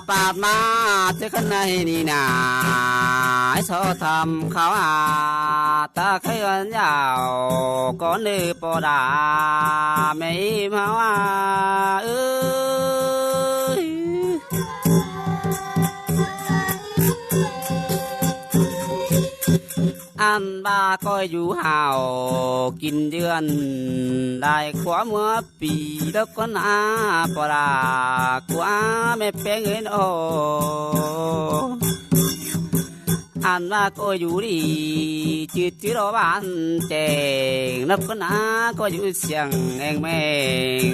ปาดมาเจ้าข้างในนี่นาไอ้ชอทำเขาตาเคยกันยาวก่อนดื้อปอดาไม่มาว่าเอ้ยอันบาก็อยู่ห่าวกินเดือนได้ขวาเมื่อปีแล้วก็นาปลากว่าไม่เป็นเงินโออันว่าก็อยู่ดีจืดจืดรอบานแจงนับก็นาก็อยู่เสียงเองแม่ง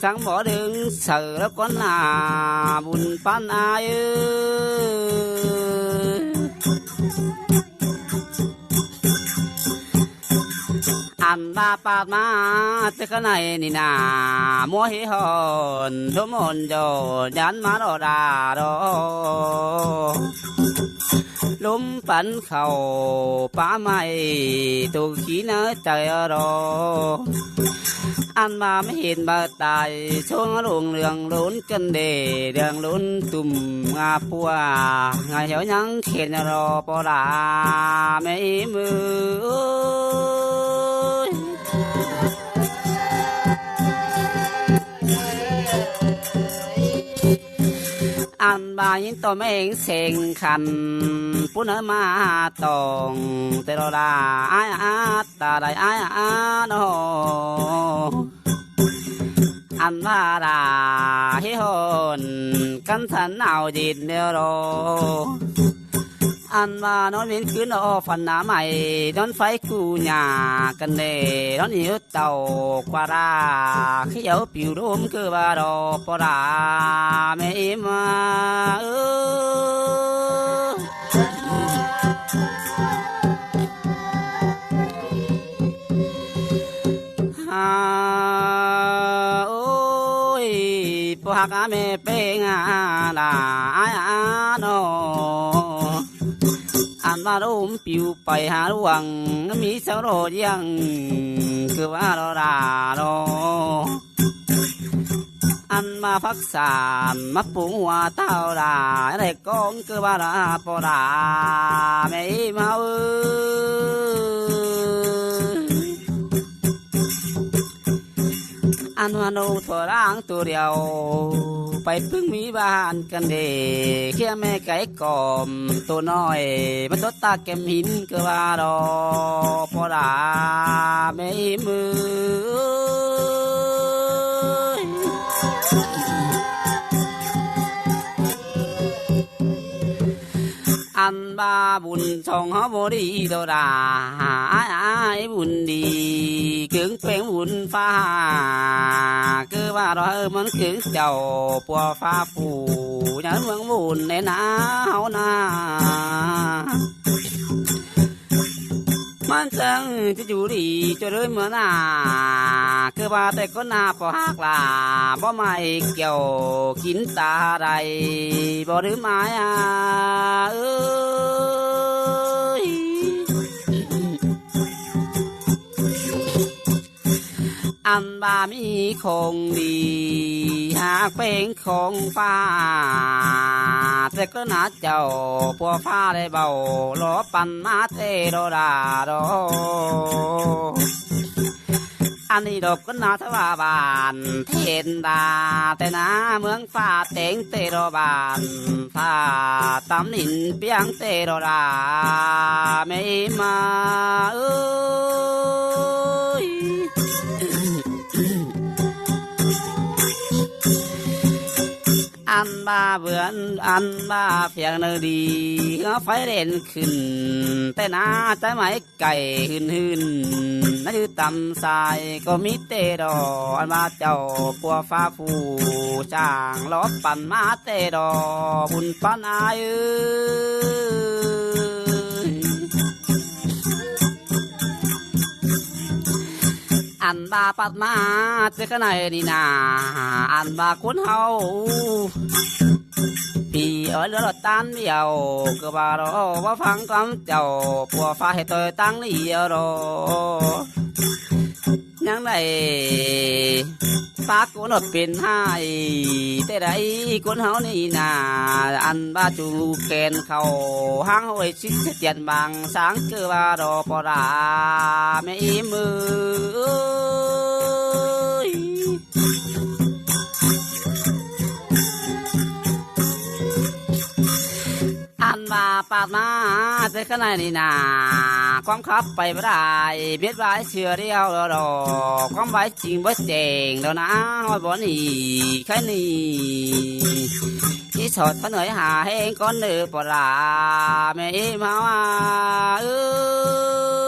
สังบ่ดึงเสือแล้วก็นาบุญปันอายุอันบาปาดมาเจ้าข้างในนี่นามัวหิหอนทุมนโยยันมาโดดาโดลุมปันเข่าป้าไม่ตุกขี้เนื้อใจรออันมาไม่เห็นบาตายช่วงลุงเรื่องลุ้นกันเดเรื่องลุ้นตุ่มงาปัวงาเหี่ยวยังเข็นรอปลาไม่มืออันบายินตัวแม่งเสงคันปุณมาตองเตโรดาอายอาตาได้อายอาโนอันว่าดาฮิฮอนกันสันเอาดินเนโรอันว่านอนเวียนคืนอฟันหนาใหม่นอนไฟกูหยากันเน่นอนหิวเต่ากว่าราเขียวผิวดมคือบาดอปราไม่มาโอ้ยปากแม่เป็นลาโนอันว่าลมปิวไปหาหลวงมีเสาโรยังคือว่าเราดาโนอันมาพักสามมาปุงหัวเต้าดาอะไรกองคือว่าราปอดาไม่มาอันว่าโนตัวร่างตัวเดียวไปพึ่งมีบ้านกันเดเขี้ยแม่ไก่กอมตัวน้อยมันตัวตาแก้มหินก็ว่าดอปอดาไม่มืออันบาบุญทองเขาบดีโดดาอายบุญดีกึ่งเป็นบุญฟ้าคือว่าเรามันกึ่งเจ้าปัวฟ้าผู้ยันเมืองบุญในนาเฮานามันจังจะอยู่ดีจะเลยเหมือนคือว่าแต่ก็นาพอหักลาบ่ไม่เกี่ยวกินตาใดบ่หรือไม้เอ้ยอันบามีคงดีหากเป็นของฟ้าแต่ก็น่าเจ้าพวกฟ้าได้เบาล้อปั่นมาเตโรดาโดอันนี้ดอกก็น่าทว่าบานเทนดาแต่นาเมืองฟ้าเต็งเตโรบานฟ้าตำนินเปียงเตโรดาไม่มาเอ้ยอันบาเบือนอันบาเพียงเนดีก็ไฟเด่นขึ้นแต่นาใจไหมไก่หืนนั่นคือตำทรายก็มิเตดออันบาเจ้าปัวฟ้าฟูจ้างล้อปั่นมาเตดอบุญปันอายุอันบาปัดมาเจ้าข้างในนี่นาอันบาคนเฮาพี่เอ๋ยเรือรถตันเดียวก็บาเราว่าฟังคำเจ้าปัวฟ้าให้ตัวตั้งเดียวรอยังไง สากลเป็นให้แต่ใดคนเฮานี่นาอันบ้าจูแกนเขาห้างห้อยชิดเตียนบางสางเกือว่าดอปราไม่มืออันมาปาดมาแต่ข้างในนี่นาความขับไปไม่ได้เบียดไว้เชื่อเดียวดอกความไว้จริงบ่เจ๋งแล้วนะห้อยบ่หนีแค่นี้ที่สอดเขาเหนื่อยหาให้ก้อนเนื้อปลาแม่มาเอ้ย